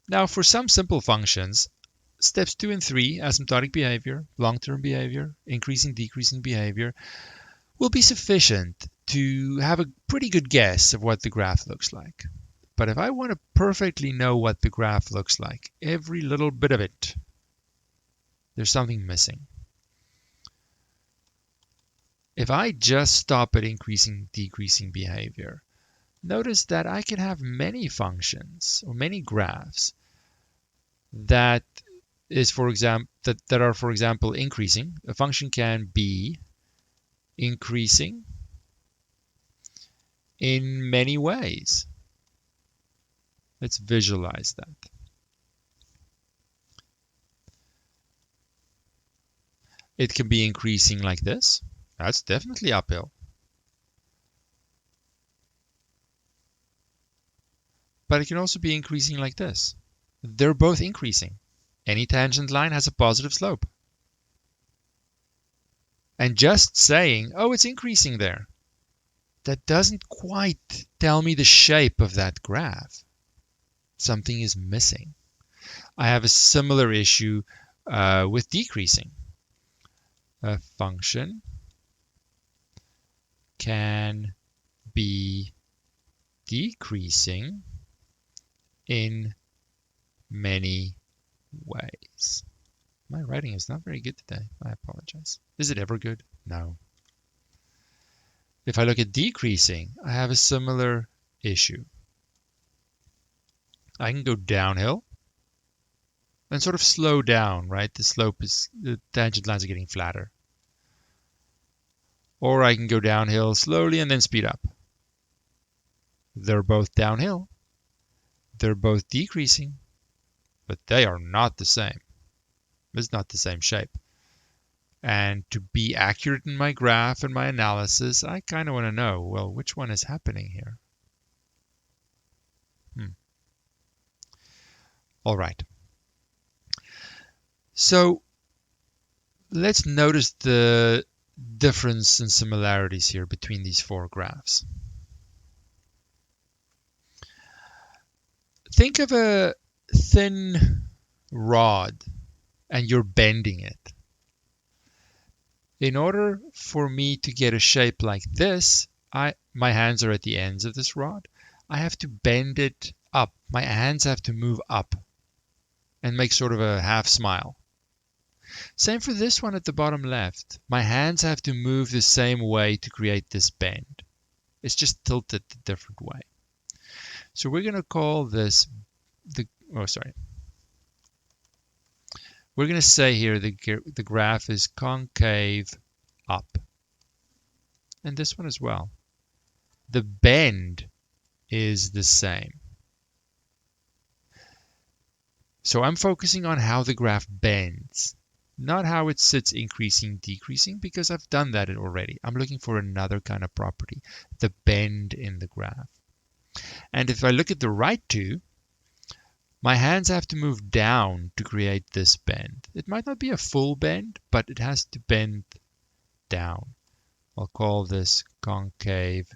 Now, for some simple functions, steps 2 and 3, asymptotic behavior, long-term behavior, increasing, decreasing behavior, will be sufficient to have a pretty good guess of what the graph looks like. But if I want to perfectly know what the graph looks like, every little bit of it, there's something missing. If I just stop at increasing, decreasing behavior, notice that I can have many functions or many graphs that is, for example, that are, for example, increasing. A function can be increasing in many ways. Let's visualize that. It can be increasing like this. That's definitely uphill. But it can also be increasing like this. They're both increasing. Any tangent line has a positive slope. And just saying, oh, it's increasing there, that doesn't quite tell me the shape of that graph. Something is missing. I have a similar issue with decreasing. A function can be decreasing in many ways. My writing is not very good today. I apologize. Is it ever good? No. If I look at decreasing, I have a similar issue. I can go downhill and sort of slow down, right? The tangent lines are getting flatter. Or I can go downhill slowly and then speed up. They're both downhill. They're both decreasing, but they are not the same. It's not the same shape. And to be accurate in my graph and my analysis, I kind of want to know, well, which one is happening here? All right. So let's notice the difference and similarities here between these four graphs. Think of a thin rod and you're bending it. In order for me to get a shape like this, my hands are at the ends of this rod. I have to bend it up. My hands have to move up and make sort of a half smile. Same for this one at the bottom left. My hands have to move the same way to create this bend. It's just tilted a different way. So we're going to call this we're going to say here the graph is concave up. And this one as well. The bend is the same. So I'm focusing on how the graph bends, not how it sits increasing, decreasing, because I've done that already. I'm looking for another kind of property, the bend in the graph. And if I look at the right two, my hands have to move down to create this bend. It might not be a full bend, but it has to bend down. I'll call this concave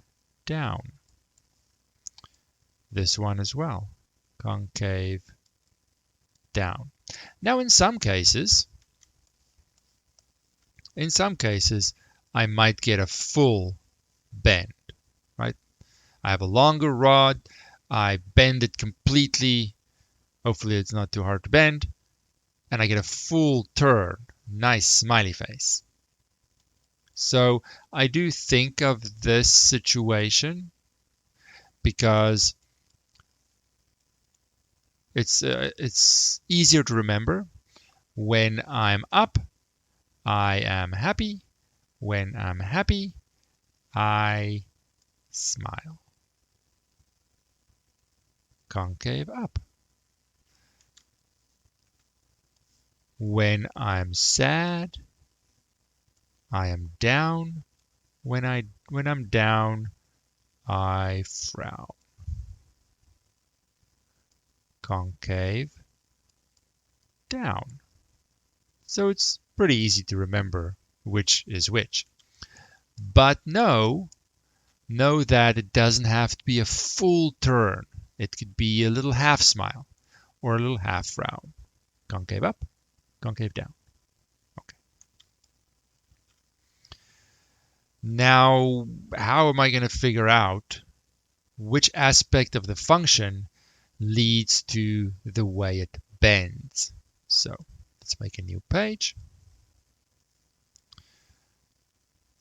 down. This one as well, concave down. Now in some cases, I might get a full bend, right? I have a longer rod, I bend it completely, hopefully it's not too hard to bend, and I get a full turn, nice smiley face. So I do think of this situation because it's easier to remember. When I'm up, I am happy. When I'm happy, I smile. Concave up. When I'm sad, I am down. When I'm down, I frown. Concave down. So it's pretty easy to remember which is which. But know that it doesn't have to be a full turn. It could be a little half smile or a little half round. Concave up, concave down. Okay. Now, how am I going to figure out which aspect of the function leads to the way it bends? So let's make a new page.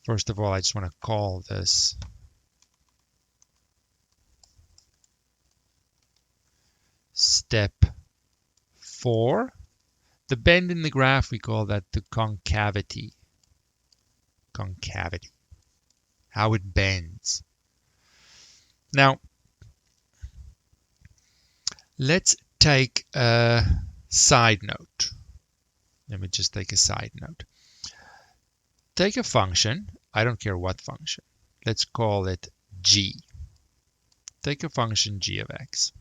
First of all, I just want to call this step 4. The bend in the graph, we call that the concavity. Concavity. How it bends. Now, let's take a side note. Let me just take a side note. Take a function, I don't care what function. Let's call it g. Take a function g of x.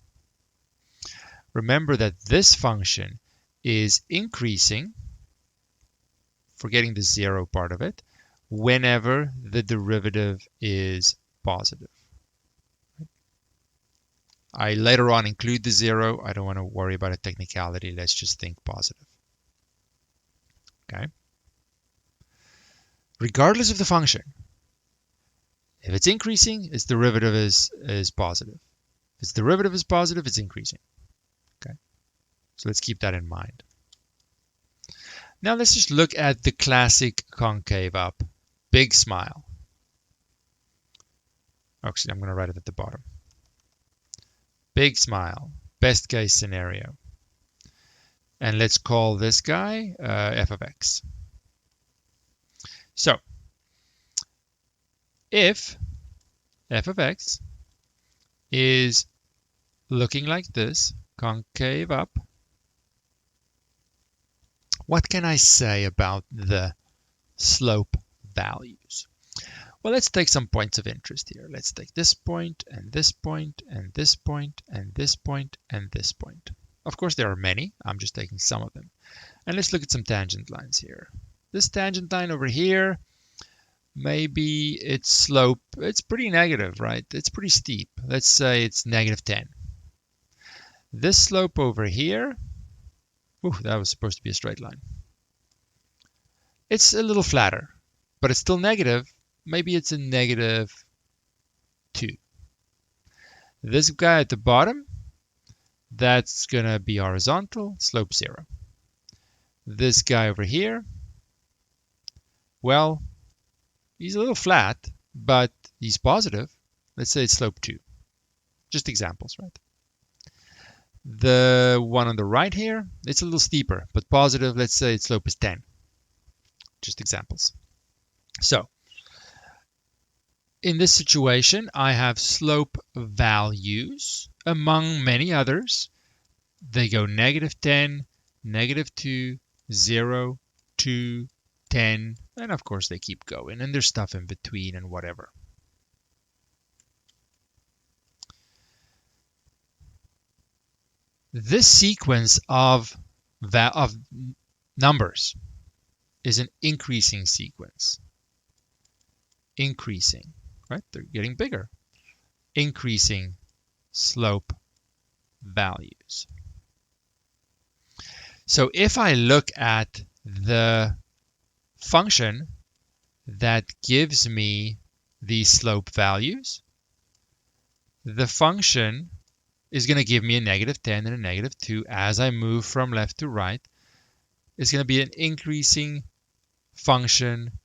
Remember that this function is increasing, forgetting the 0 part of it, whenever the derivative is positive. I later on include the 0. I don't want to worry about a technicality. Let's just think positive. Okay. Regardless of the function, if it's increasing, its derivative is positive. If its derivative is positive, it's increasing. Okay. So let's keep that in mind. Now let's just look at the classic concave up. Big smile. Actually, I'm going to write it at the bottom. Big smile. Best case scenario. And let's call this guy f of x. So, if f of x is looking like this, concave up, what can I say about the slope values? Well, let's take some points of interest here. Let's take this point, and this point, and this point, and this point, and this point. Of course, there are many. I'm just taking some of them. And let's look at some tangent lines here. This tangent line over here, maybe its slope, it's pretty negative, right? It's pretty steep. Let's say it's -10. This slope over here, that was supposed to be a straight line. It's a little flatter, but it's still negative. Maybe it's a -2. This guy at the bottom, that's going to be horizontal, slope 0. This guy over here, well, he's a little flat, but he's positive. Let's say it's slope 2. Just examples, right? The one on the right here, it's a little steeper, but positive. Let's say its slope is 10. Just examples. So, in this situation, I have slope values among many others. They go -10, -2, 0, 2, 10, and of course they keep going, and there's stuff in between and whatever. This sequence of numbers is an increasing sequence. Increasing, right? They're getting bigger. Increasing slope values. So if I look at the function that gives me these slope values, the function is going to give me a -10 and a -2 as I move from left to right. It's going to be an increasing function.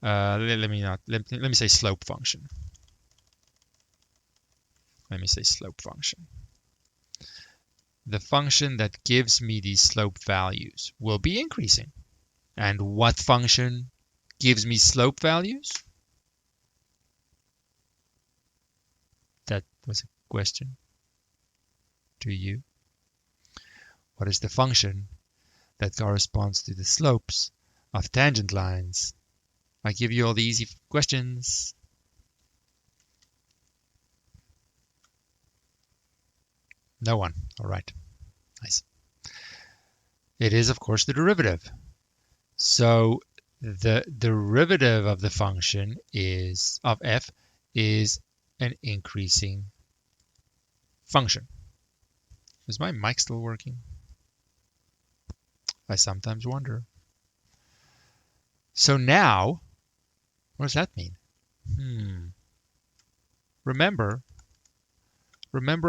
Let me say slope function. Let me say slope function. The function that gives me these slope values will be increasing. And what function gives me slope values? That was a question to you. What is the function that corresponds to the slopes of tangent lines? I give you all the easy questions. No one. All right. Nice. It is, of course, the derivative. So the derivative of the function of f is an increasing function. Is my mic still working? I sometimes wonder. So now, what does that mean? Remember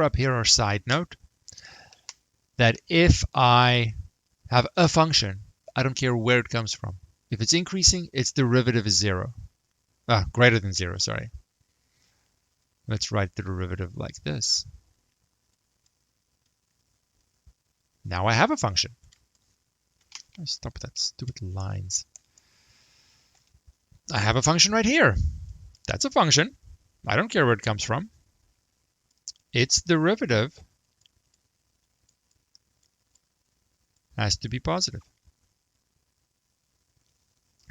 up here our side note that if I have a function, I don't care where it comes from. If it's increasing, its derivative is 0. Greater than 0, sorry. Let's write the derivative like this. Now I have a function. Stop with that stupid lines. I have a function right here. That's a function. I don't care where it comes from. Its derivative has to be positive.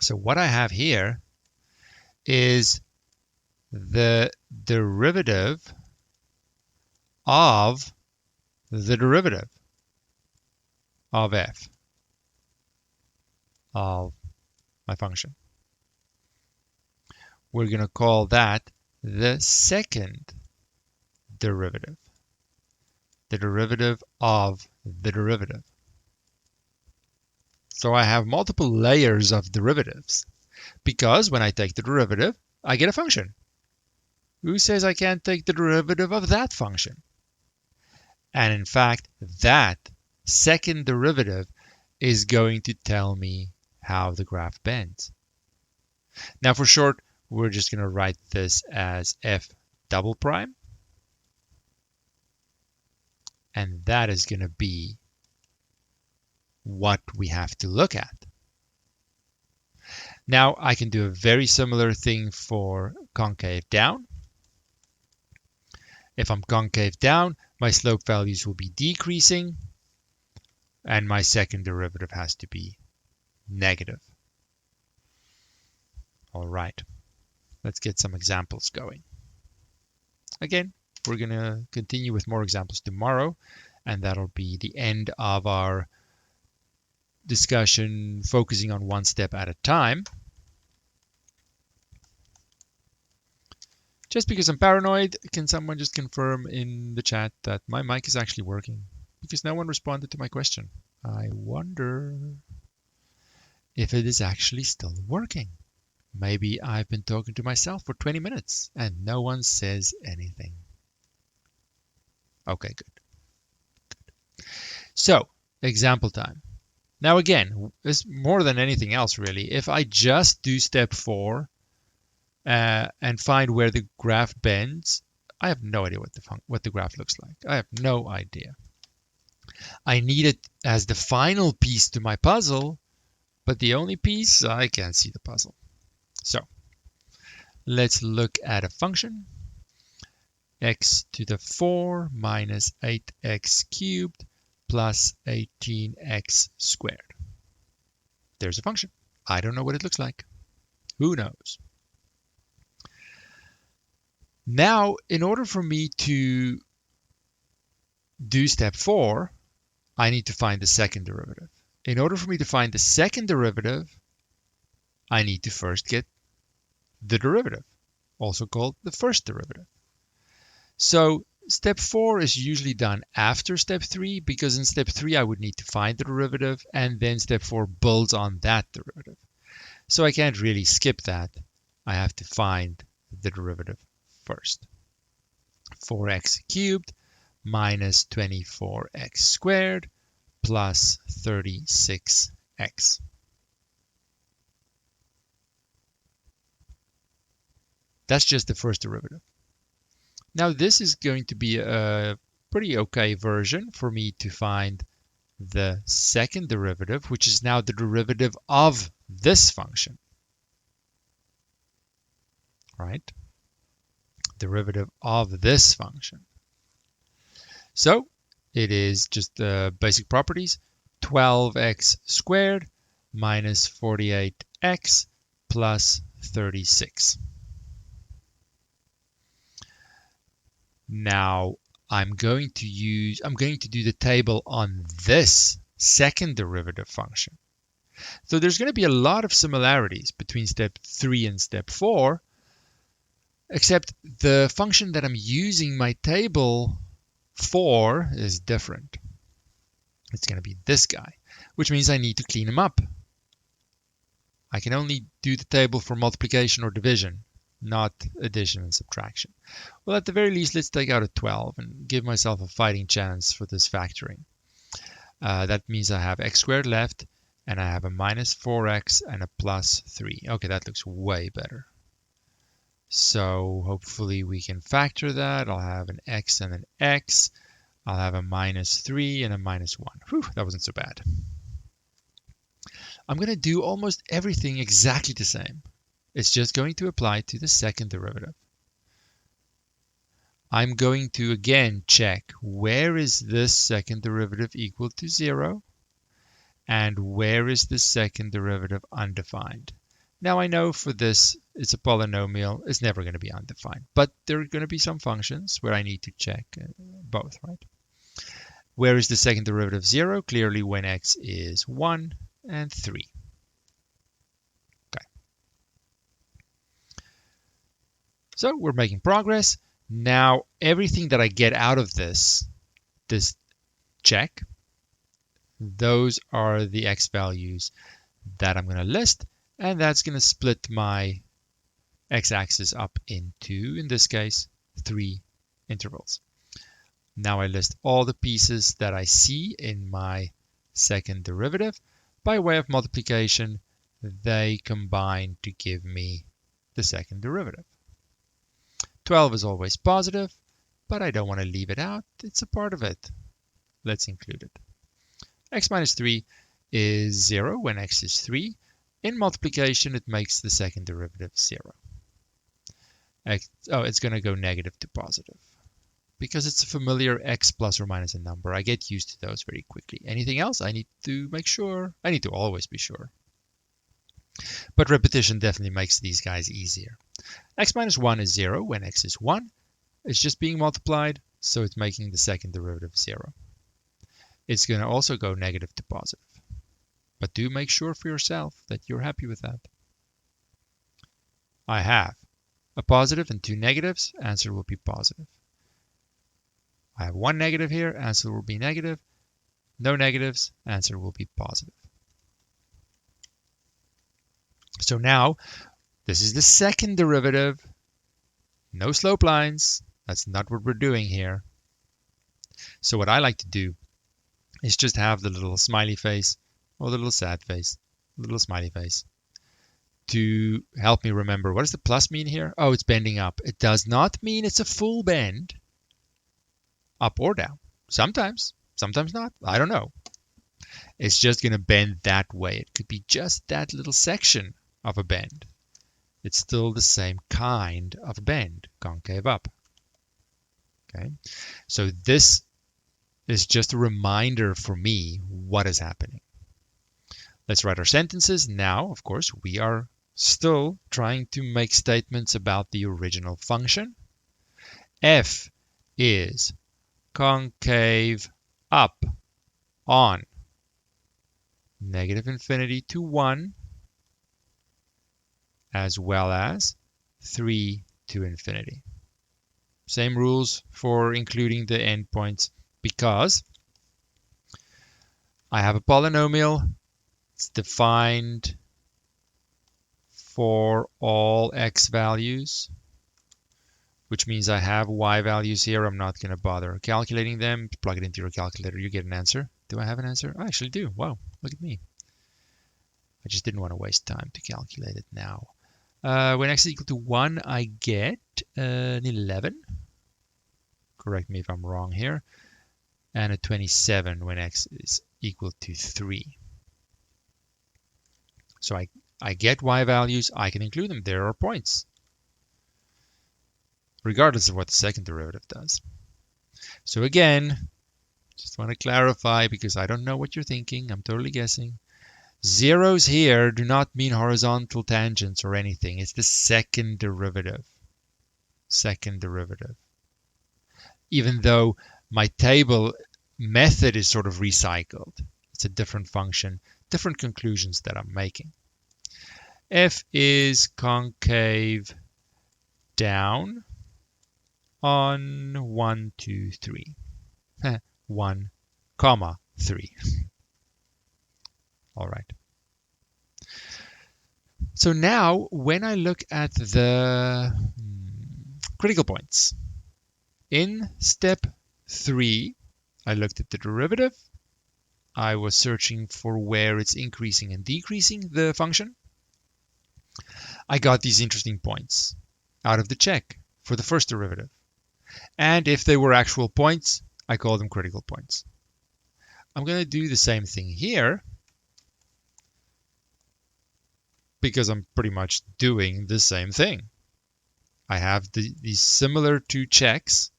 So what I have here is the derivative of the derivative of f of my function. We're going to call that the second derivative, the derivative of the derivative. So I have multiple layers of derivatives because when I take the derivative, I get a function. Who says I can't take the derivative of that function? And in fact, that second derivative is going to tell me how the graph bends. Now for short, we're just going to write this as f double prime. And that is going to be what we have to look at. Now I can do a very similar thing for concave down. If I'm concave down, my slope values will be decreasing and my second derivative has to be negative. All right, let's get some examples going. Again, we're going to continue with more examples tomorrow, and that'll be the end of our discussion focusing on one step at a time. Just because I'm paranoid, can someone just confirm in the chat that my mic is actually working? Because no one responded to my question. I wonder if it is actually still working. Maybe I've been talking to myself for 20 minutes and no one says anything. Okay, good. So, example time. Now again, it's more than anything else really. If I just do step 4 and find where the graph bends, I have no idea what the graph looks like. I have no idea. I need it as the final piece to my puzzle, but the only piece, I can't see the puzzle. So let's look at a function. X to the 4 minus 8x cubed plus 18x squared. There's a function. I don't know what it looks like. Who knows? Now, in order for me to do step 4, I need to find the second derivative. In order for me to find the second derivative, I need to first get the derivative, also called the first derivative. So step 4 is usually done after step 3 because in step 3 I would need to find the derivative and then step 4 builds on that derivative. So I can't really skip that. I have to find the derivative first. 4x cubed minus 24x squared plus 36x. That's just the first derivative. Now this is going to be a pretty okay version for me to find the second derivative, which is now the derivative of this function. Right? Derivative of this function. So it is just the basic properties. 12x squared minus 48x plus 36. Now I'm going to do the table on this second derivative function. So there's going to be a lot of similarities between step 3 and step 4, except the function that I'm using my table 4 is different. It's going to be this guy, which means I need to clean him up. I can only do the table for multiplication or division, not addition and subtraction. Well, at the very least, let's take out a 12 and give myself a fighting chance for this factoring. That means I have x squared left, and I have a minus 4x and a plus 3. Okay, that looks way better. So hopefully we can factor that. I'll have an x and an x. I'll have a minus 3 and a minus 1. Whew, that wasn't so bad. I'm going to do almost everything exactly the same. It's just going to apply to the second derivative. I'm going to again check where is this second derivative equal to 0 and where is the second derivative undefined. Now I know for this it's a polynomial, it's never going to be undefined, but there are going to be some functions where I need to check both, right? Where is the second derivative 0? Clearly when x is 1 and 3. Okay. So we're making progress. Now everything that I get out of this check, those are the x values that I'm going to list, and that's going to split my x-axis up into, in this case, 3 intervals. Now I list all the pieces that I see in my second derivative. By way of multiplication, they combine to give me the second derivative. 12 is always positive, but I don't want to leave it out. It's a part of it. Let's include it. X minus 3 is 0 when x is 3. In multiplication, it makes the second derivative 0. It's going to go negative to positive. Because it's a familiar x plus or minus a number, I get used to those very quickly. Anything else? I need to make sure. I need to always be sure. But repetition definitely makes these guys easier. X minus 1 is 0 when x is 1. It's just being multiplied, so it's making the second derivative 0. It's going to also go negative to positive. But do make sure for yourself that you're happy with that. I have a positive and 2 negatives. Answer will be positive. I have 1 negative here. Answer will be negative. No negatives. Answer will be positive. So now, this is the second derivative. No slope lines. That's not what we're doing here. So what I like to do is just have the little smiley face or the little sad face, the little smiley face, to help me remember what does the plus mean here? Oh, it's bending up. It does not mean it's a full bend, up or down. Sometimes not. I don't know. It's just going to bend that way. It could be just that little section of a bend. It's still the same kind of bend, concave up. Okay, so this is just a reminder for me what is happening. Let's write our sentences. Now, of course, we are still trying to make statements about the original function. F is concave up on negative infinity to 1, as well as 3 to infinity. Same rules for including the endpoints, because I have a polynomial. It's defined for all x values, which means I have y values here. I'm not going to bother calculating them. Plug it into your calculator. You get an answer. Do I have an answer? I actually do. Wow, look at me. I just didn't want to waste time to calculate it now. When x is equal to 1, I get an 11. Correct me if I'm wrong here. And a 27 when x is equal to 3. So I get y values. I can include them. There are points, regardless of what the second derivative does. So again, just want to clarify because I don't know what you're thinking. I'm totally guessing. Zeros here do not mean horizontal tangents or anything. It's the second derivative. Second derivative. Even though my table method is sort of recycled. It's a different function, different conclusions that I'm making. F is concave down on 1, 2, 3. 1, comma 3. All right. So now when I look at the critical points, in step 3, I looked at the derivative. I was searching for where it's increasing and decreasing the function. I got these interesting points out of the check for the first derivative. And if they were actual points, I call them critical points. I'm going to do the same thing here because I'm pretty much doing the same thing. I have these similar two checks.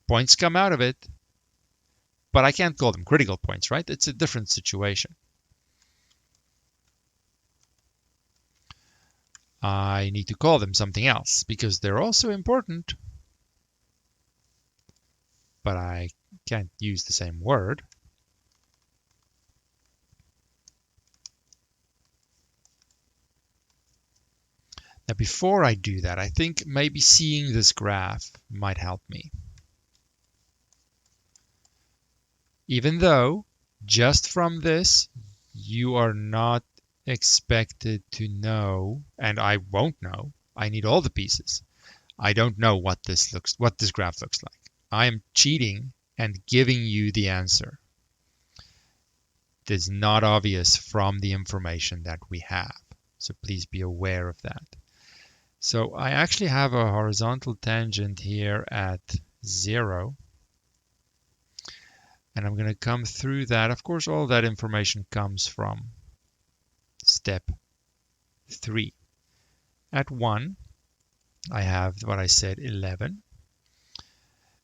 Points come out of it, but I can't call them critical points, right? It's a different situation. I need to call them something else because they're also important, but I can't use the same word. Now, before I do that, I think maybe seeing this graph might help me. Even though, just from this, you are not expected to know, and I won't know. I need all the pieces. I don't know what this graph looks like. I am cheating and giving you the answer. It is not obvious from the information that we have. So please be aware of that. So I actually have a horizontal tangent here at 0. And I'm going to come through that. Of course, all that information comes from step 3. At 1, I have what I said, 11.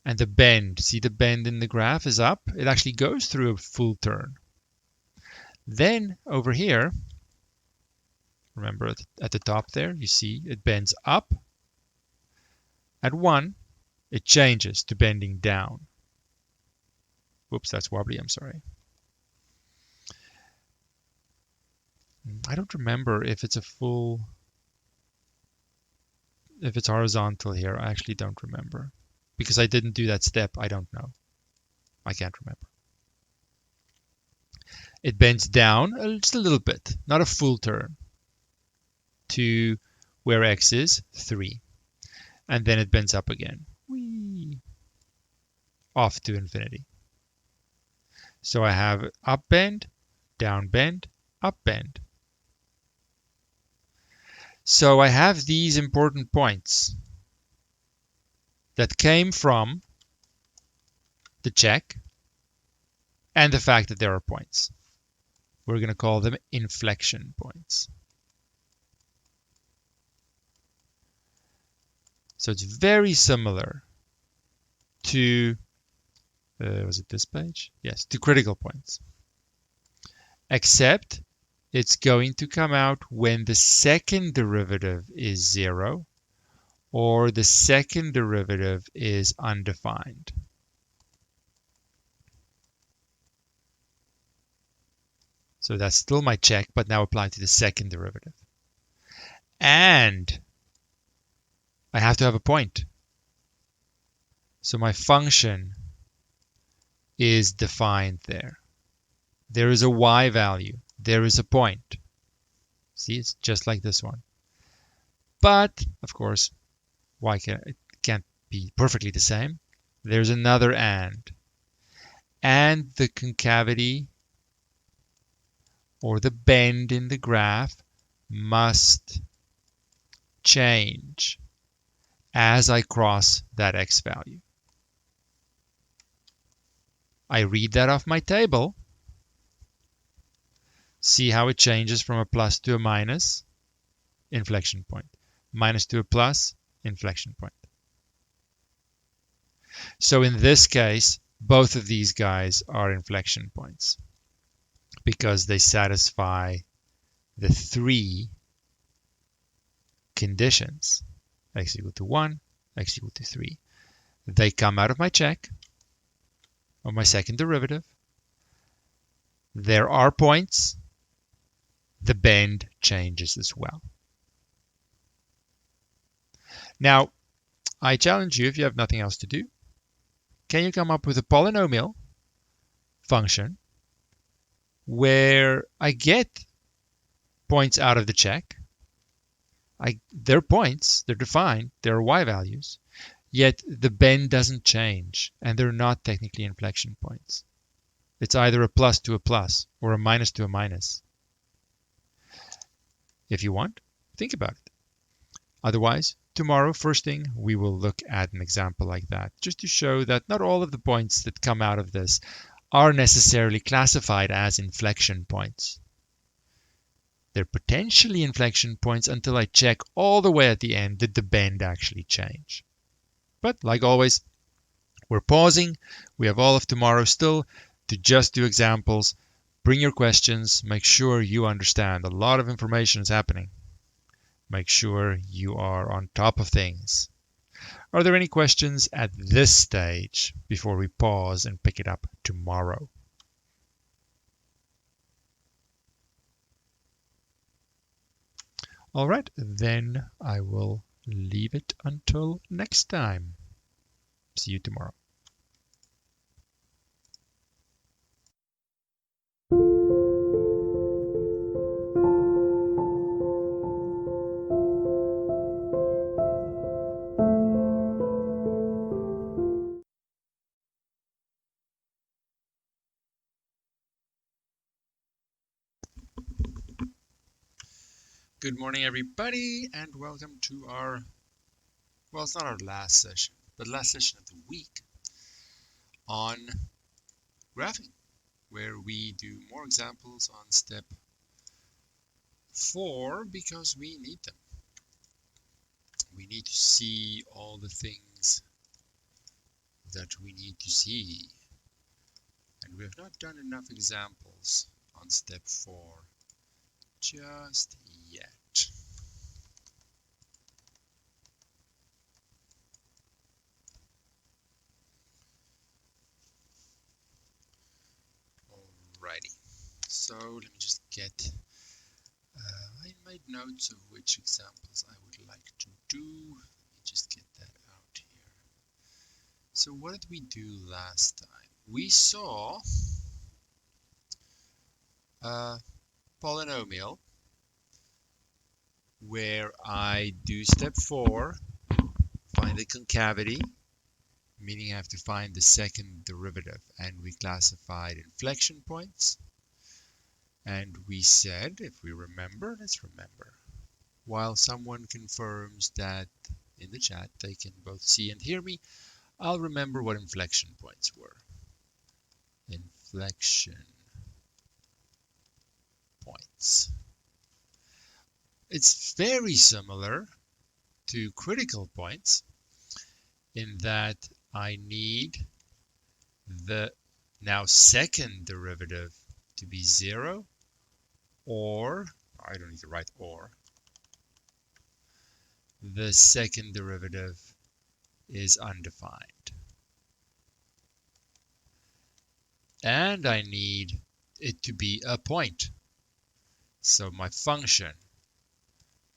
And the bend, see the bend in the graph is up. It actually goes through a full turn. Then over here, remember at the top there, you see it bends up. At 1, it changes to bending down. Whoops, that's wobbly, I'm sorry. I don't remember if it's if it's horizontal here. I actually don't remember. Because I didn't do that step, I don't know. I can't remember. It bends down just a little bit, not a full turn, to where x is 3. And then it bends up again. Whee! Off to infinity. So I have up bend, down bend, up bend. So I have these important points that came from the check and the fact that there are points. We're going to call them inflection points. So it's very similar to was it this page? Yes, to critical points. Except it's going to come out when the second derivative is 0 or the second derivative is undefined. So that's still my check, but now applied to the second derivative. And I have to have a point. So my function is defined there. There is a y value. There is a point. See, it's just like this one. But, of course, it can't be perfectly the same. There's another and. And the concavity or the bend in the graph must change as I cross that x value. I read that off my table. See how it changes from a plus to a minus? Inflection point. Minus to a plus? Inflection point. So in this case, both of these guys are inflection points because they satisfy the 3 conditions. X equal to 1, x equal to 3. They come out of my check, or my second derivative. There are points. The bend changes as well. Now, I challenge you, if you have nothing else to do, can you come up with a polynomial function where I get points out of the check? They're points, they're defined, they're y values, yet the bend doesn't change, and they're not technically inflection points. It's either a plus to a plus or a minus to a minus. If you want, think about it. Otherwise, tomorrow, first thing, we will look at an example like that, just to show that not all of the points that come out of this are necessarily classified as inflection points. They're potentially inflection points until I check all the way at the end, did the bend actually change? But like always, we're pausing. We have all of tomorrow still to just do examples. Bring your questions. Make sure you understand. A lot of information is happening. Make sure you are on top of things. Are there any questions at this stage before we pause and pick it up tomorrow? All right, then I will leave it until next time. See you tomorrow. Good morning, everybody, and welcome to our, well, it's not our last session, but last session of the week on graphing, where we do more examples on step 4 because we need them. We need to see all the things that we need to see. And we have not done enough examples on step 4 just yet. Alrighty, so let me just get, I made notes of which examples I would like to do. Let me just get that out here. So what did we do last time? We saw a polynomial where I do step 4, find the concavity, meaning I have to find the second derivative, and we classified inflection points. And we said, if we remember, let's remember, while someone confirms that in the chat they can both see and hear me, I'll remember what inflection points were. Inflection points. It's very similar to critical points in that I need the now second derivative to be 0, or, I don't need to write or, the second derivative is undefined. And I need it to be a point. So my function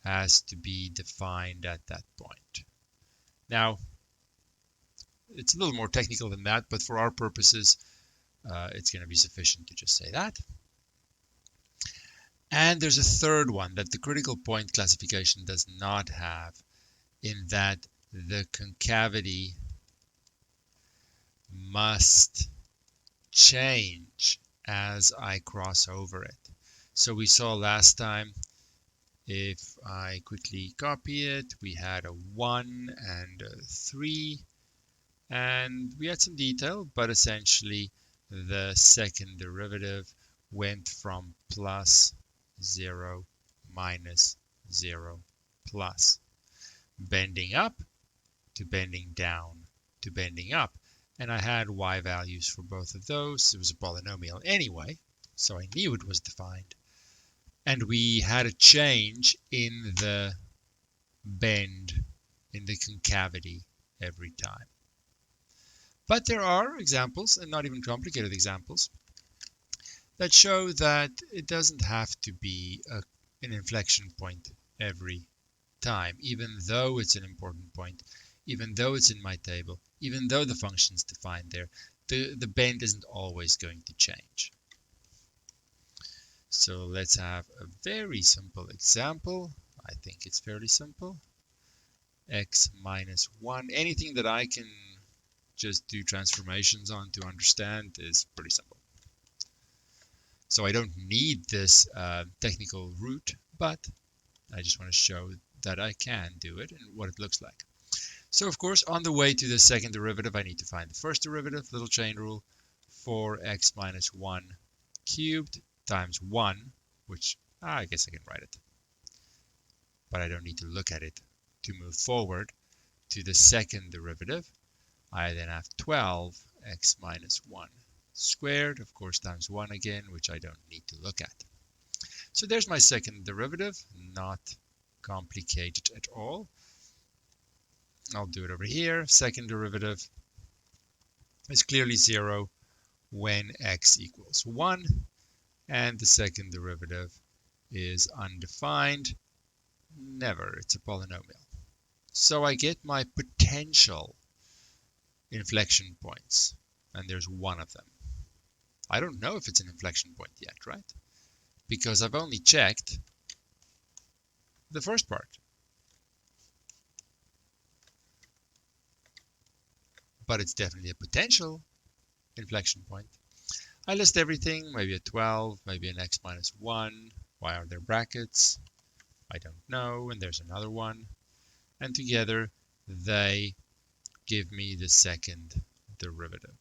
has to be defined at that point. Now, it's a little more technical than that, but for our purposes, it's going to be sufficient to just say that. And there's a third one that the critical point classification does not have, in that the concavity must change as I cross over it. So we saw last time, if I quickly copy it, we had a 1 and a 3, and we had some detail, but essentially the second derivative went from plus 0 minus 0 plus, bending up to bending down to bending up. And I had y values for both of those. It was a polynomial anyway, so I knew it was defined. And we had a change in the bend, in the concavity every time. But there are examples, and not even complicated examples, that show that it doesn't have to be an inflection point every time, even though it's an important point even though it's in my table, even though the function's defined there, the bend isn't always going to change. So let's have a very simple example. I think it's fairly simple. X minus 1. Anything that I can just do transformations on to understand is pretty simple. So I don't need this technical root, but I just want to show that I can do it and what it looks like. So of course, on the way to the second derivative, I need to find the first derivative, little chain rule, 4x minus 1 cubed times 1, which I guess I can write it, but I don't need to look at it to move forward to the second derivative. I then have 12x minus 1 squared, of course, times 1 again, which I don't need to look at. So there's my second derivative, not complicated at all. I'll do it over here. Second derivative is clearly 0 when x equals 1, and the second derivative is undefined. Never, it's a polynomial. So I get my potential inflection points, and there's one of them. I don't know if it's an inflection point yet, right? Because I've only checked the first part. But it's definitely a potential inflection point. I list everything, maybe a 12, maybe an x minus 1. Why are there brackets? I don't know, and there's another one. And together, they give me the second derivative.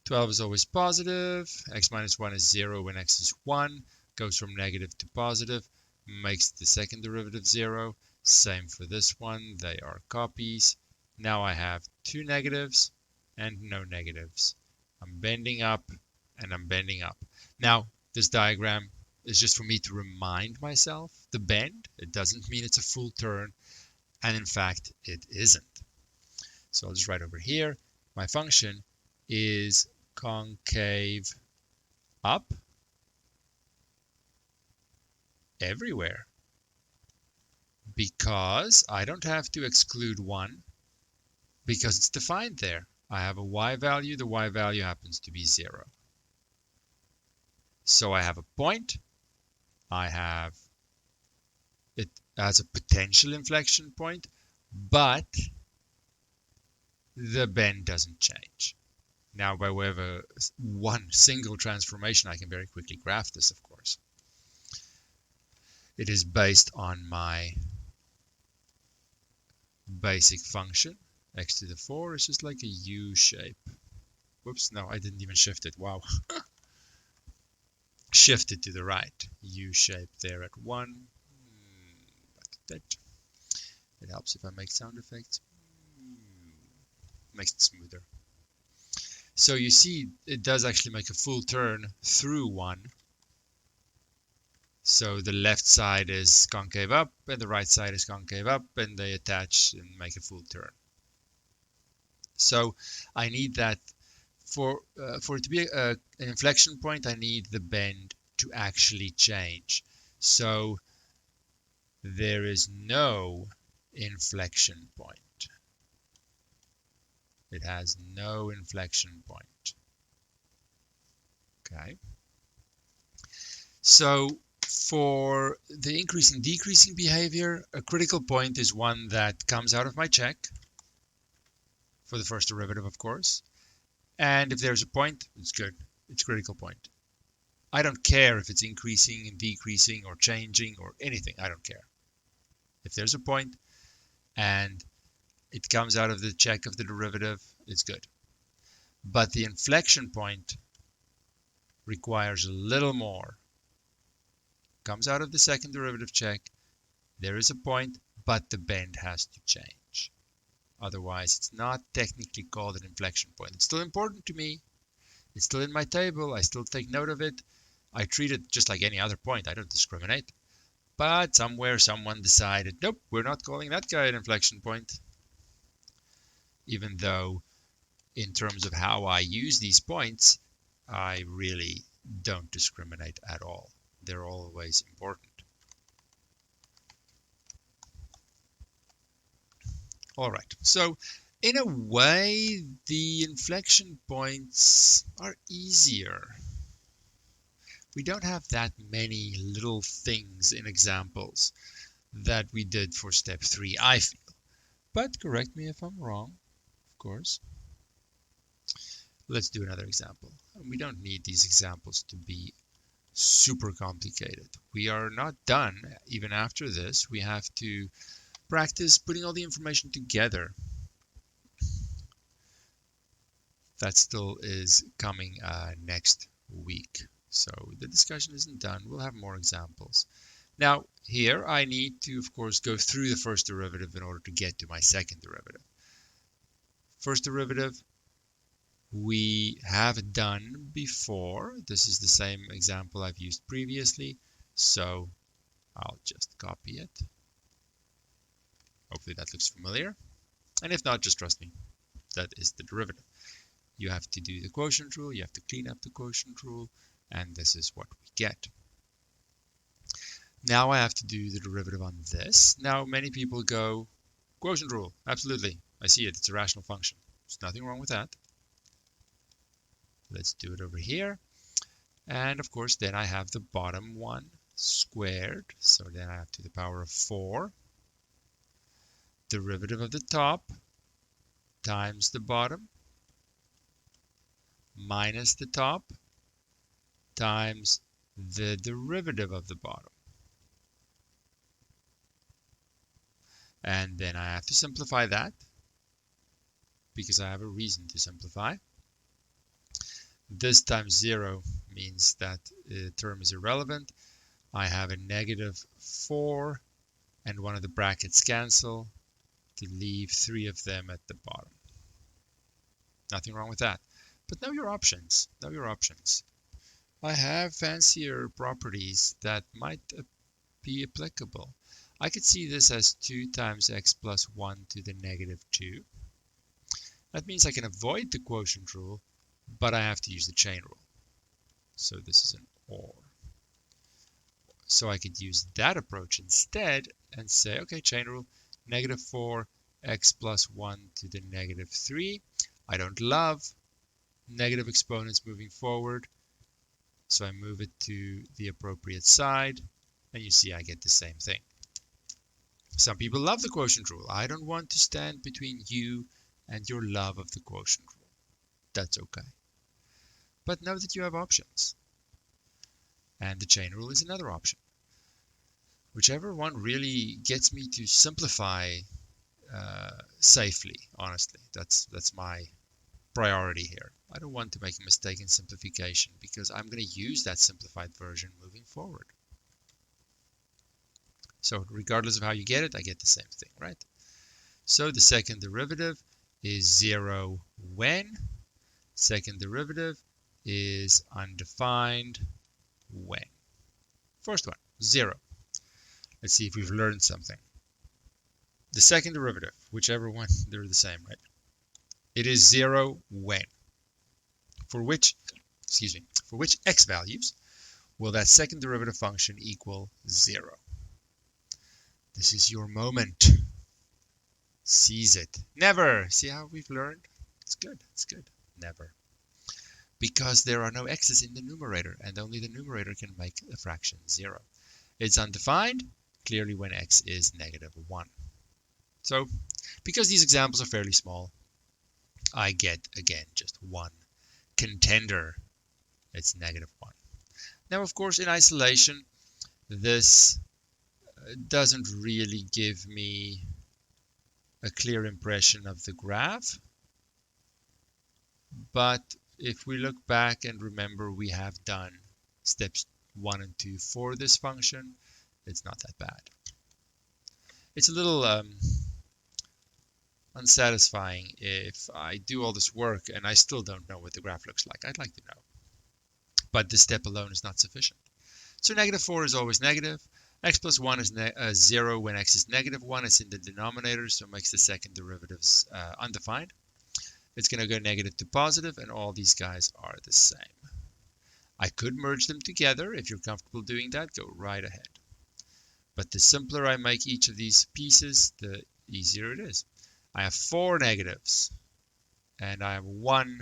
12 is always positive. X minus 1 is 0 when x is 1. Goes from negative to positive. Makes the second derivative 0. Same for this one. They are copies. Now I have two negatives and no negatives. I'm bending up and I'm bending up. Now, this diagram is just for me to remind myself the bend. It doesn't mean it's a full turn. And in fact, it isn't. So I'll just write over here. My function is concave up everywhere, because I don't have to exclude 1 because it's defined there. I have a y value. The y value happens to be 0. So I have a point. I have it as a potential inflection point, but the bend doesn't change. Now, by way of one single transformation, I can very quickly graph this, of course. It is based on my basic function. X to the 4 is just like a U shape. Whoops, no, I didn't even shift it. Wow. Shift it to the right. U shape there at 1. It helps if I make sound effects. Makes it smoother. So you see, it does actually make a full turn through 1. So the left side is concave up and the right side is concave up, and they attach and make a full turn. So I need that for it to be an inflection point. I need the bend to actually change. So there is no inflection point. It has no inflection point. Okay. So for the increasing decreasing behavior, a critical point is one that comes out of my check for the first derivative, of course. And if there's a point, it's good. It's a critical point. I don't care if it's increasing and decreasing or changing or anything. I don't care. If there's a point and it comes out of the check of the derivative, it's good. But the inflection point requires a little more. Comes out of the second derivative check. There is a point, but the bend has to change. Otherwise, it's not technically called an inflection point. It's still important to me. It's still in my table. I still take note of it. I treat it just like any other point. I don't discriminate. But somewhere someone decided, nope, we're not calling that guy an inflection point. Even though in terms of how I use these points, I really don't discriminate at all. They're always important. All right, so in a way, the inflection points are easier. We don't have that many little things in examples that we did for step 3, I feel. But correct me if I'm wrong, of course. Let's do another example. We don't need these examples to be super complicated. We are not done. Even after this, we have to practice putting all the information together. That still is coming next week. So the discussion isn't done. We'll have more examples. Now, here I need to, of course, go through the first derivative in order to get to my second derivative. First derivative, we have done before. This is the same example I've used previously, so I'll just copy it. Hopefully that looks familiar. And if not, just trust me, that is the derivative. You have to do the quotient rule, you have to clean up the quotient rule, and this is what we get. Now I have to do the derivative on this. Now many people go, quotient rule, absolutely, I see it, it's a rational function. There's nothing wrong with that. Let's do it over here. And of course, then I have the bottom one squared. So then I have to the power of 4. Derivative of the top times the bottom minus the top times the derivative of the bottom. And then I have to simplify that because I have a reason to simplify. This times 0 means that the term is irrelevant. I have a negative 4 and one of the brackets cancel to leave 3 of them at the bottom. Nothing wrong with that. But know your options. Know your options. I have fancier properties that might be applicable. I could see this as 2 times x plus 1 to the negative 2. That means I can avoid the quotient rule, but I have to use the chain rule. So this is an OR. So I could use that approach instead and say, okay, chain rule, negative 4 x plus 1 to the negative 3. I don't love negative exponents moving forward, so I move it to the appropriate side, and you see I get the same thing. Some people love the quotient rule. I don't want to stand between you and your love of the quotient rule. That's okay. But know that you have options. And the chain rule is another option. Whichever one really gets me to simplify safely, honestly. That's my priority here. I don't want to make a mistake in simplification because I'm going to use that simplified version moving forward. So regardless of how you get it, I get the same thing, right? So the second derivative is 0 when. Second derivative is undefined when. First one, 0. Let's see if we've learned something. The second derivative, whichever one, they're the same, right? It is 0 when. For which x values will that second derivative function equal 0? This is your moment. Seize it. Never. See how we've learned? It's good. It's good. Never. Because there are no x's in the numerator, and only the numerator can make a fraction 0. It's undefined, clearly when x is negative 1. So, because these examples are fairly small, I get, again, just one contender. It's negative 1. Now, of course, in isolation, this doesn't really give me a clear impression of the graph. But if we look back and remember we have done steps 1 and 2 for this function, it's not that bad. It's a little unsatisfying if I do all this work and I still don't know what the graph looks like. I'd like to know. But this step alone is not sufficient. So negative 4 is always negative. X plus 1 is 0 when x is negative 1. It's in the denominator, so it makes the second derivative undefined. It's going to go negative to positive, and all these guys are the same. I could merge them together. If you're comfortable doing that, go right ahead. But the simpler I make each of these pieces, the easier it is. I have 4 negatives, and I have 1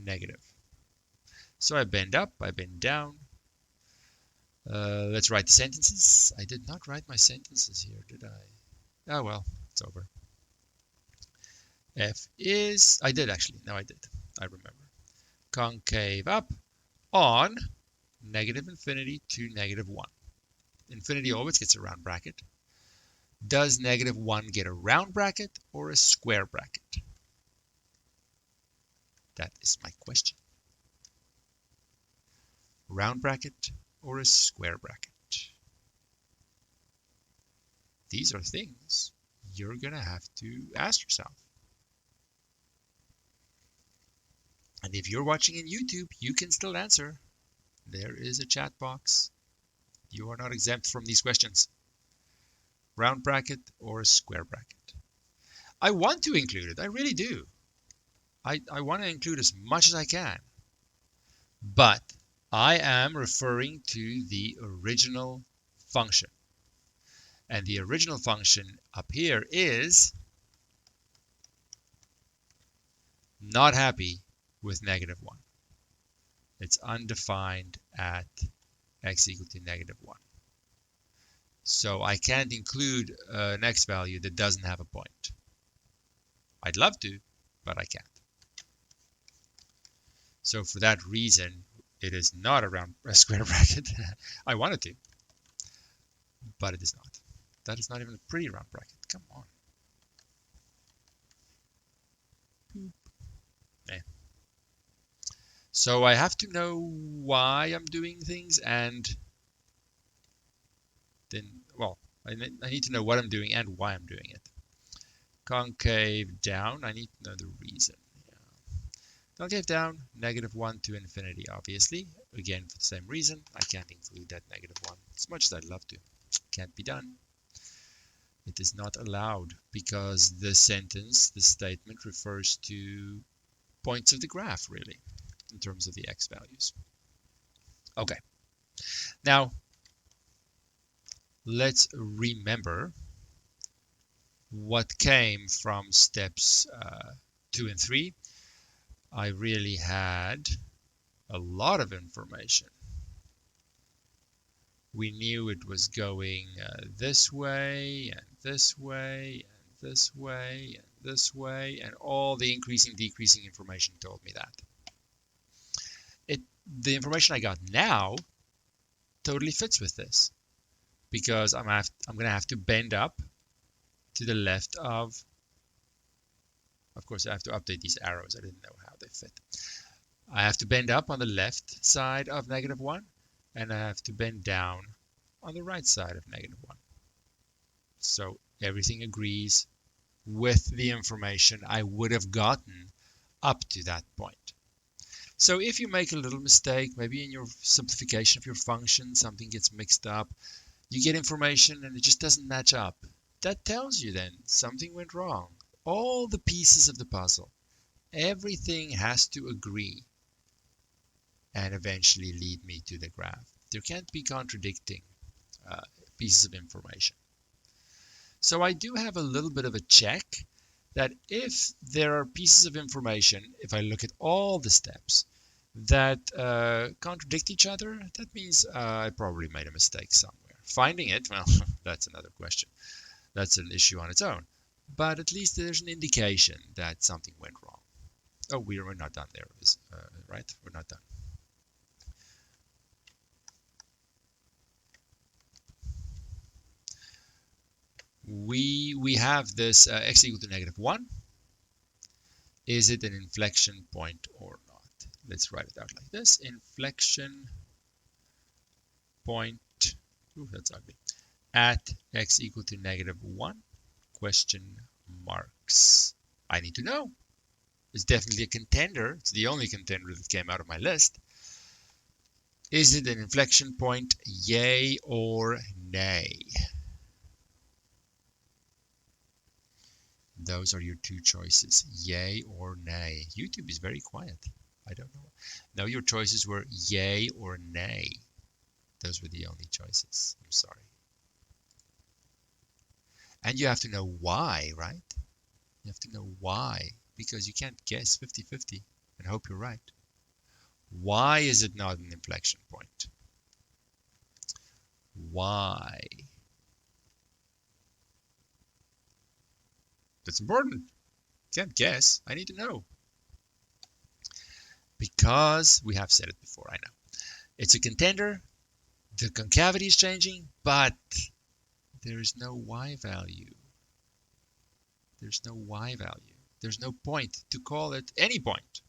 negative. So I bend up, I bend down. Let's write the sentences. I did not write my sentences here, did I? Oh well, it's over. F is, I did actually, no I did, I remember. Concave up on negative infinity to negative 1. Infinity always gets a round bracket. Does negative 1 get a round bracket or a square bracket? That is my question. Round bracket or a square bracket? These are things you're going to have to ask yourself. And if you're watching in YouTube, you can still answer. There is a chat box. You are not exempt from these questions. Round bracket or a square bracket? I want to include it. I really do. I want to include as much as I can. But I am referring to the original function. And the original function up here is not happy with negative 1. It's undefined at x equal to negative 1. So I can't include an x value that doesn't have a point. I'd love to, but I can't. So for that reason, it is not a square bracket. I wanted to, but it is not. That is not even a pretty round bracket. Come on. Eh. So I have to know why I'm doing things, and then, well, I need to know what I'm doing and why I'm doing it. Concave down, I need to know the reason. Concave down, negative 1 to infinity, obviously. Again, for the same reason, I can't include that negative 1 as much as I'd love to. Can't be done. It is not allowed because the sentence, the statement, refers to points of the graph, really, in terms of the x values. Okay. Now, let's remember what came from steps 2 and 3. I really had a lot of information. We knew it was going this way, and this way, and this way, and this way, and all the increasing, decreasing information told me that. The information I got now totally fits with this, because I'm going to have to bend up to the left of course, I have to update these arrows. I didn't know how they fit. I have to bend up on the left side of negative 1, and I have to bend down on the right side of negative 1. So everything agrees with the information I would have gotten up to that point. So if you make a little mistake, maybe in your simplification of your function, something gets mixed up, you get information and it just doesn't match up. That tells you then something went wrong. All the pieces of the puzzle, everything has to agree and eventually lead me to the graph. There can't be contradicting pieces of information. So I do have a little bit of a check that if there are pieces of information, if I look at all the steps that contradict each other, that means I probably made a mistake somewhere. Finding it, well, that's another question. That's an issue on its own. But at least there's an indication that something went wrong. Oh, we're not done there, right? We're not done. We have this x equal to negative 1. Is it an inflection point or not? Let's write it out like this. Inflection point, ooh, that's ugly, at x equal to negative 1, question marks. I need to know. It's definitely a contender. It's the only contender that came out of my list. Is it an inflection point, yay or nay? Those are your two choices, yay or nay. YouTube is very quiet. I don't know. No, your choices were yay or nay. Those were the only choices. I'm sorry. And you have to know why, right? You have to know why, because you can't guess 50-50 and hope you're right. Why is it not an inflection point? Why? That's important. Can't guess. I need to know. Because we have said it before, I know. It's a contender. The concavity is changing, but there is no y value. There's no y value. There's no point to call it any point,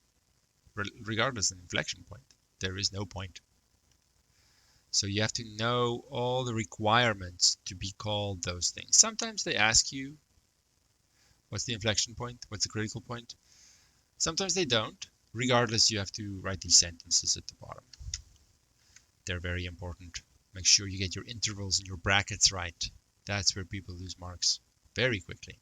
regardless of inflection point. There is no point. So you have to know all the requirements to be called those things. Sometimes they ask you, what's the inflection point? What's the critical point? Sometimes they don't. Regardless, you have to write these sentences at the bottom. They're very important. Make sure you get your intervals and your brackets right. That's where people lose marks very quickly.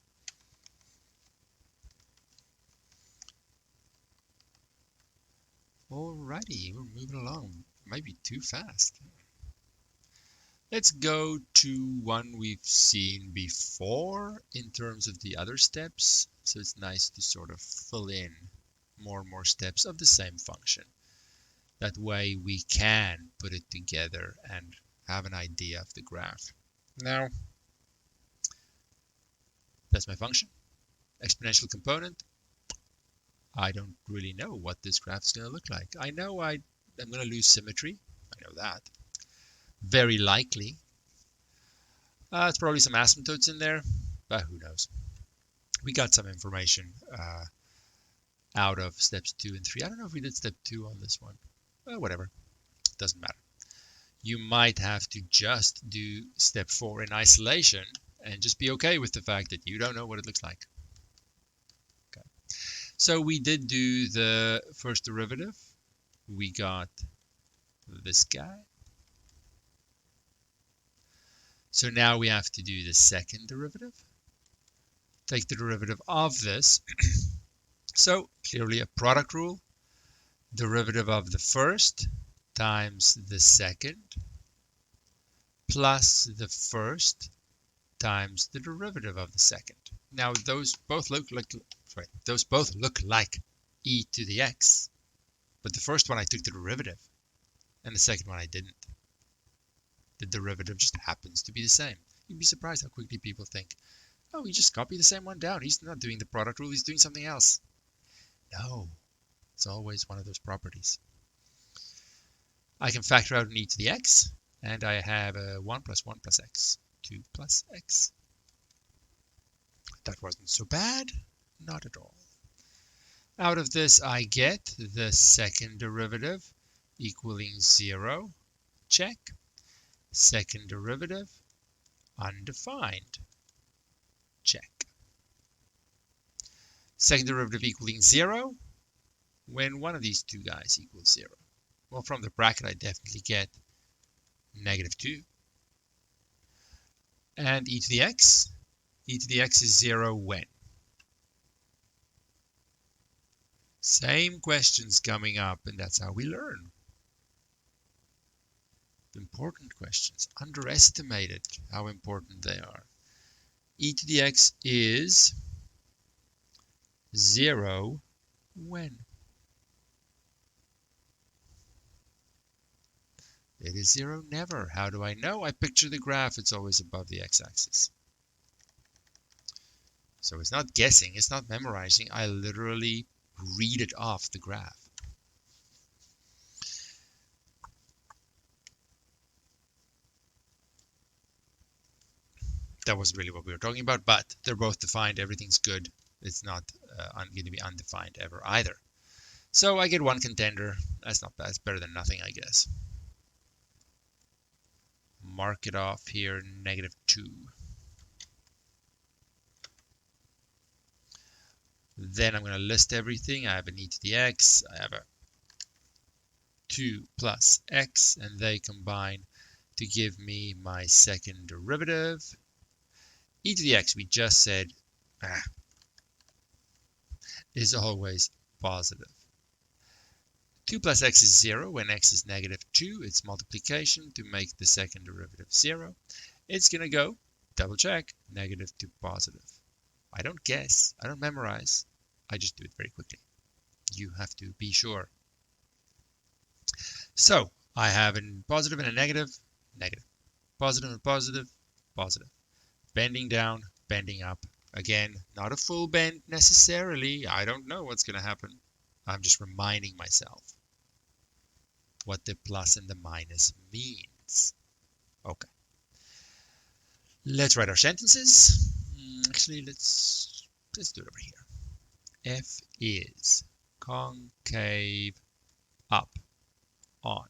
Alrighty, we're moving along. Maybe too fast. Let's go to one we've seen before in terms of the other steps. So it's nice to sort of fill in more and more steps of the same function. That way we can put it together and have an idea of the graph. Now, that's my function. Exponential component. I don't really know what this graph is going to look like. I know I'm going to lose symmetry. I know that. Very likely. It's probably some asymptotes in there, but who knows. We got some information out of steps 2 and 3. I don't know if we did step 2 on this one. Well, whatever. Doesn't matter. You might have to just do step 4 in isolation and just be okay with the fact that you don't know what it looks like. Okay. So we did do the first derivative. We got this guy. So now we have to do the second derivative. Take the derivative of this. So clearly a product rule. Derivative of the first times the second plus the first times the derivative of the second. Now those both look like e to the x, but the first one I took the derivative and the second one I didn't. The derivative just happens to be the same. You'd be surprised how quickly people think, oh, he just copied the same one down. He's not doing the product rule, he's doing something else. No, it's always one of those properties. I can factor out an e to the x, and I have a 1 plus 1 plus x, 2 plus x. That wasn't so bad, not at all. Out of this, I get the second derivative equaling 0, check. Second derivative, undefined, check. Second derivative equaling 0, when one of these two guys equals 0. Well, from the bracket, I definitely get -2. And e to the x is 0 when? Same questions coming up, and that's how we learn. Important questions, underestimated how important they are. E to the x is 0 when? It is 0 never. How do I know? I picture the graph, it's always above the x-axis. So it's not guessing, it's not memorizing, I literally read it off the graph. That wasn't really what we were talking about, but they're both defined. Everything's good. It's not going to be undefined ever either. So I get one contender. That's not bad. It's better than nothing, I guess. Mark it off here, -2. Then I'm going to list everything. I have an e to the x. I have a 2 plus x, and they combine to give me my second derivative. E to the x, we just said, is always positive. 2 plus x is 0 when x is -2. It's multiplication to make the second derivative 0. It's going to go, double check, negative to positive. I don't guess. I don't memorize. I just do it very quickly. You have to be sure. So I have a positive and a negative, negative. Positive and positive, positive. Bending down, bending up. Again, not a full bend necessarily. I don't know what's going to happen. I'm just reminding myself what the plus and the minus means. Okay. Let's write our sentences. Actually, let's do it over here. F is concave up on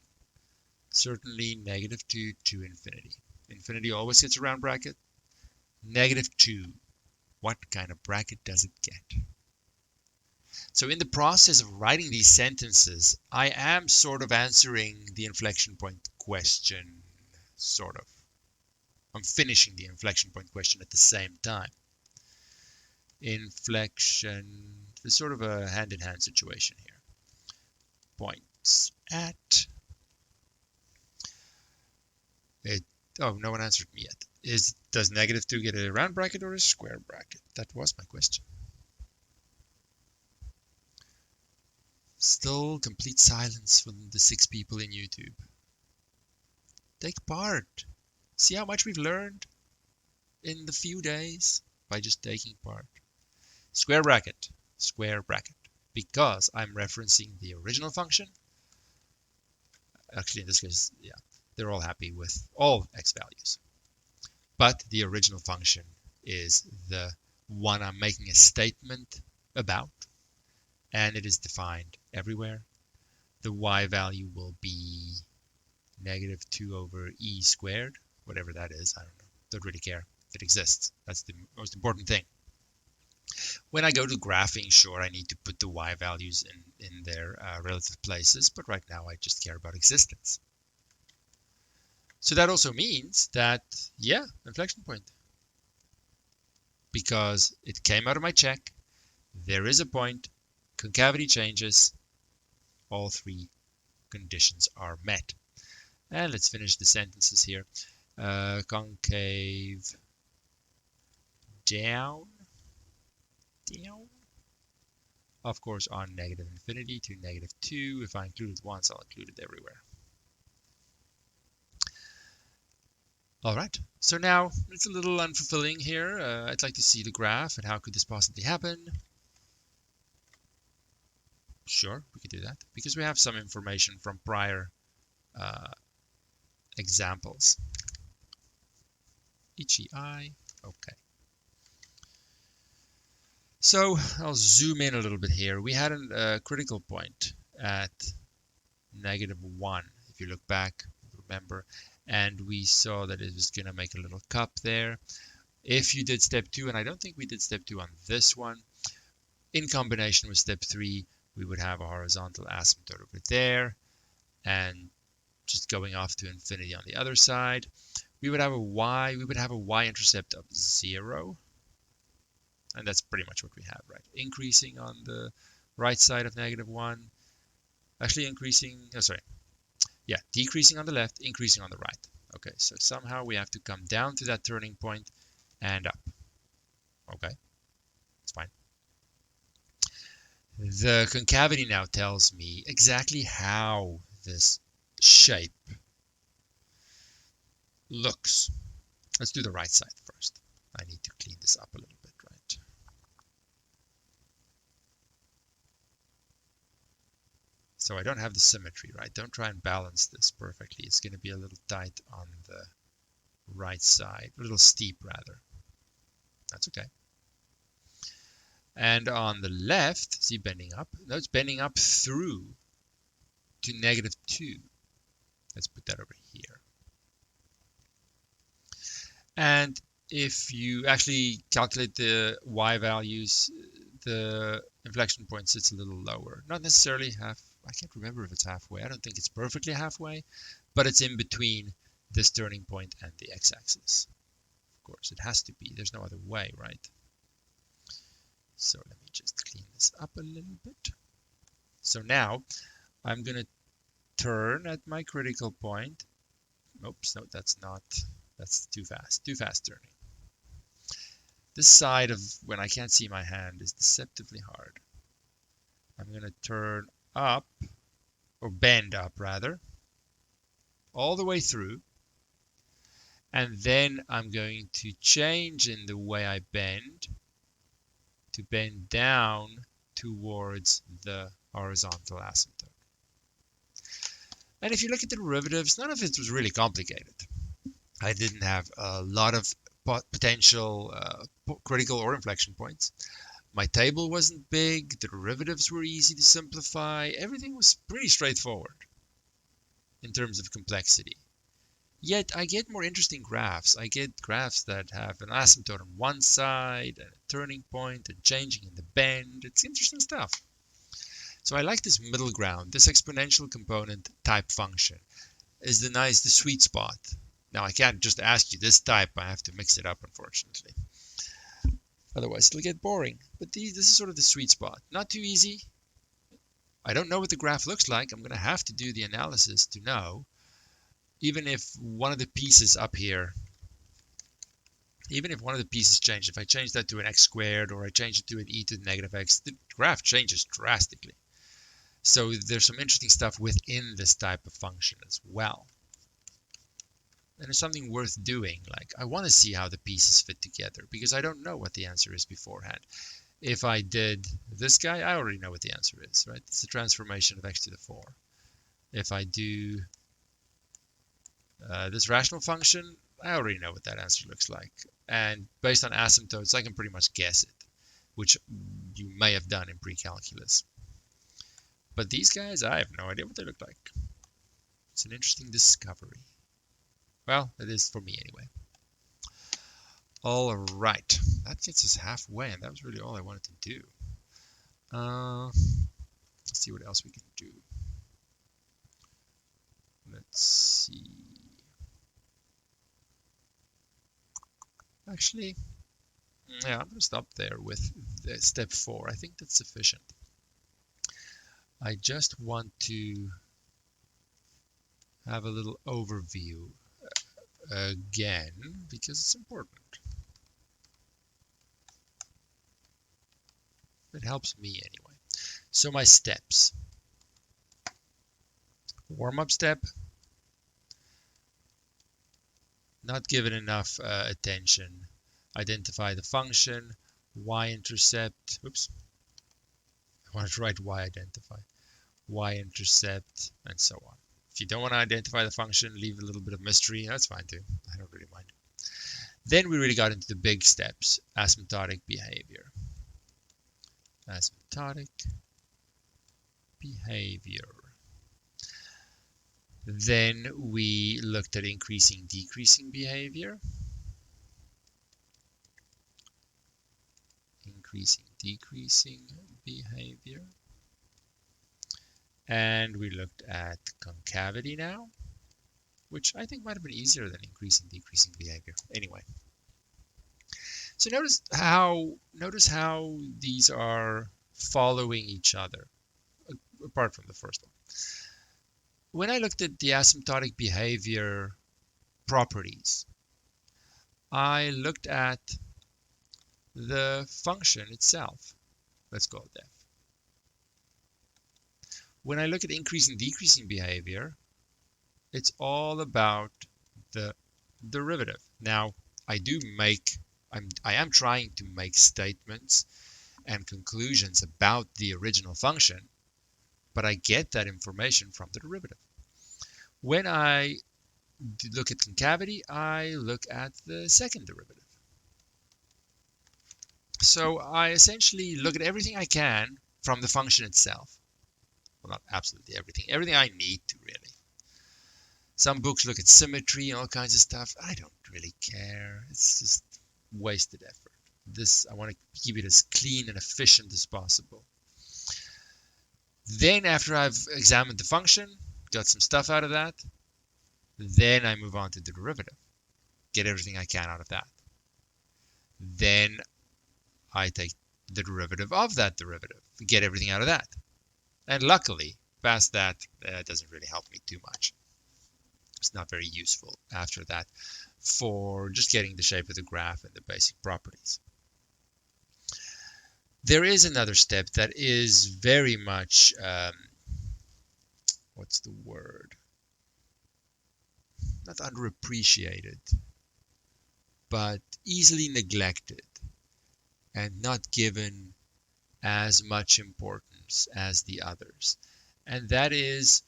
certainly -2 to infinity. Infinity always gets a round bracket. -2. What kind of bracket does it get? So in the process of writing these sentences, I am sort of answering the inflection point question, sort of. I'm finishing the inflection point question at the same time. Inflection, there's sort of a hand-in-hand situation here. Points at it. Oh, no one answered me yet. Does -2 get a round bracket or a square bracket? That was my question. Still complete silence from the 6 people in YouTube. Take part. See how much we've learned in the few days by just taking part. Square bracket, because I'm referencing the original function. Actually, in this case, yeah, they're all happy with all x values. But the original function is the one I'm making a statement about, and it is defined everywhere. The y value will be -2 over e squared, whatever that is. I don't know. Don't really care if it exists. That's the most important thing. When I go to graphing, sure, I need to put the y values in their relative places, but right now I just care about existence. So that also means that, yeah, inflection point. Because it came out of my check, there is a point, concavity changes, all 3 conditions are met. And let's finish the sentences here. Concave down, of course, on -infinity to -2. If I include it once, I'll include it everywhere. All right, so now it's a little unfulfilling here. I'd like to see the graph and how could this possibly happen? Sure, we could do that because we have some information from prior examples. I, okay. So I'll zoom in a little bit here. We had a critical point at -1. If you look back, remember, and we saw that it was going to make a little cup there. If you did step 2, and I don't think we did step 2 on this one, in combination with step 3, we would have a horizontal asymptote over there, and just going off to infinity on the other side. We would have a y-intercept of 0, and that's pretty much what we have, right? Increasing on the right side of -1, actually decreasing on the left, increasing on the right. Okay, so somehow we have to come down to that turning point and up. Okay, it's fine. The concavity now tells me exactly how this shape looks. Let's do the right side first. I need to clean this up a little bit, right? So I don't have the symmetry, right? Don't try and balance this perfectly. It's going to be a little tight on the right side, a little steep rather. That's okay. And on the left, see bending up? No, it's bending up through to -2. Let's put that over here. And if you actually calculate the y values, the inflection point sits a little lower. Not necessarily half. I can't remember if it's halfway. I don't think it's perfectly halfway, but it's in between this turning point and the x-axis. Of course, it has to be. There's no other way, right? So let me just clean this up a little bit. So now I'm going to turn at my critical point. Oops, no, that's too fast turning. This side of when I can't see my hand is deceptively hard. I'm going to turn up, or bend up rather, all the way through. And then I'm going to change in the way I bend to bend down towards the horizontal asymptote. And if you look at the derivatives, none of it was really complicated. I didn't have a lot of potential critical or inflection points. My table wasn't big. The derivatives were easy to simplify. Everything was pretty straightforward in terms of complexity. Yet I get more interesting graphs. I get graphs that have an asymptote on one side, and a turning point, and changing in the bend. It's interesting stuff. So I like this middle ground. This exponential component type function is the sweet spot. Now I can't just ask you this type. I have to mix it up, unfortunately. Otherwise it'll get boring. But this is sort of the sweet spot. Not too easy. I don't know what the graph looks like. I'm going to have to do the analysis to know. Even if one of the pieces up here, even if one of the pieces changed, if I change that to an x squared or I change it to an e to the negative x, the graph changes drastically. So there's some interesting stuff within this type of function as well. And it's something worth doing. Like, I want to see how the pieces fit together because I don't know what the answer is beforehand. If I did this guy, I already know what the answer is, right? It's the transformation of x to the 4. If I do this rational function, I already know what that answer looks like. And based on asymptotes, I can pretty much guess it, which you may have done in pre-calculus. But these guys, I have no idea what they look like. It's an interesting discovery. Well, it is for me anyway. All right, that gets us halfway, and that was really all I wanted to do. Let's see what else we can do. Let's see. Actually, yeah, I'm going to stop there with step 4. I think that's sufficient. I just want to have a little overview again because it's important. It helps me anyway. So my steps. Warm-up step. Not given enough attention. Identify the function, y-intercept. Oops. I wanted to write y-identify. Y-intercept, and so on. If you don't want to identify the function, leave a little bit of mystery. That's fine too. I don't really mind. Then we really got into the big steps. Asymptotic behavior. Asymptotic behavior. Then we looked at increasing, decreasing behavior. Increasing, decreasing behavior. And we looked at concavity now, which I think might have been easier than increasing, decreasing behavior. Anyway. So notice how these are following each other, apart from the first one. When I looked at the asymptotic behavior properties, I looked at the function itself. Let's call it f. When I look at increasing, decreasing behavior, it's all about the derivative. Now, I am trying to make statements and conclusions about the original function, but I get that information from the derivative. When I look at concavity, I look at the second derivative. So I essentially look at everything I can from the function itself. Well, not absolutely everything. Everything I need to, really. Some books look at symmetry and all kinds of stuff. I don't really care. It's just wasted effort. I want to keep it as clean and efficient as possible. Then after I've examined the function, got some stuff out of that, then I move on to the derivative. Get everything I can out of that. Then I take the derivative of that derivative. Get everything out of that. And luckily, past that, doesn't really help me too much. It's not very useful after that for just getting the shape of the graph and the basic properties. There is another step that is very much, what's the word? Not underappreciated, but easily neglected and not given as much importance as the others. And that is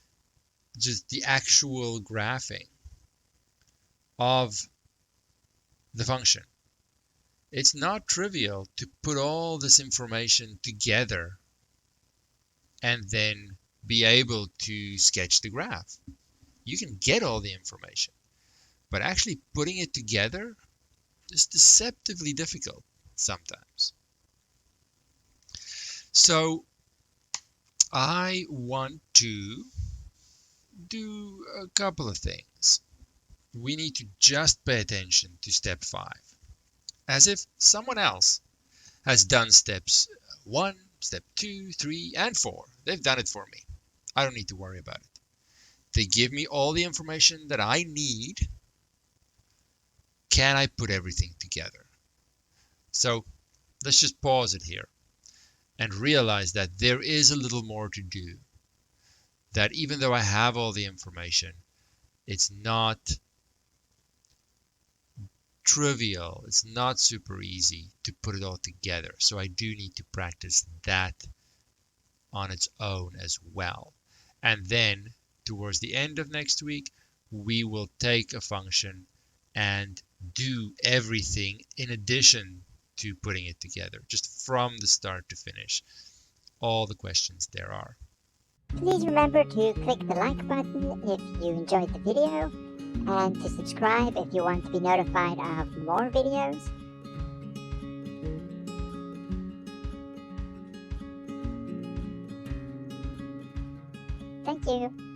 just the actual graphing of the function. It's not trivial to put all this information together and then be able to sketch the graph. You can get all the information, but actually putting it together is deceptively difficult sometimes. So I want to do a couple of things. We need to just pay attention to step 5, as if someone else has done steps 1, step 2, 3, and 4. They've done it for me. I don't need to worry about it. They give me all the information that I need. Can I put everything together? So let's just pause it here and realize that there is a little more to do. That even though I have all the information, it's not trivial. It's not super easy to put it all together. So I do need to practice that on its own as well. And then towards the end of next week, we will take a function and do everything in addition to putting it together, just from the start to finish, all the questions there are. Please remember to click the like button if you enjoyed the video, and to subscribe if you want to be notified of more videos. Thank you.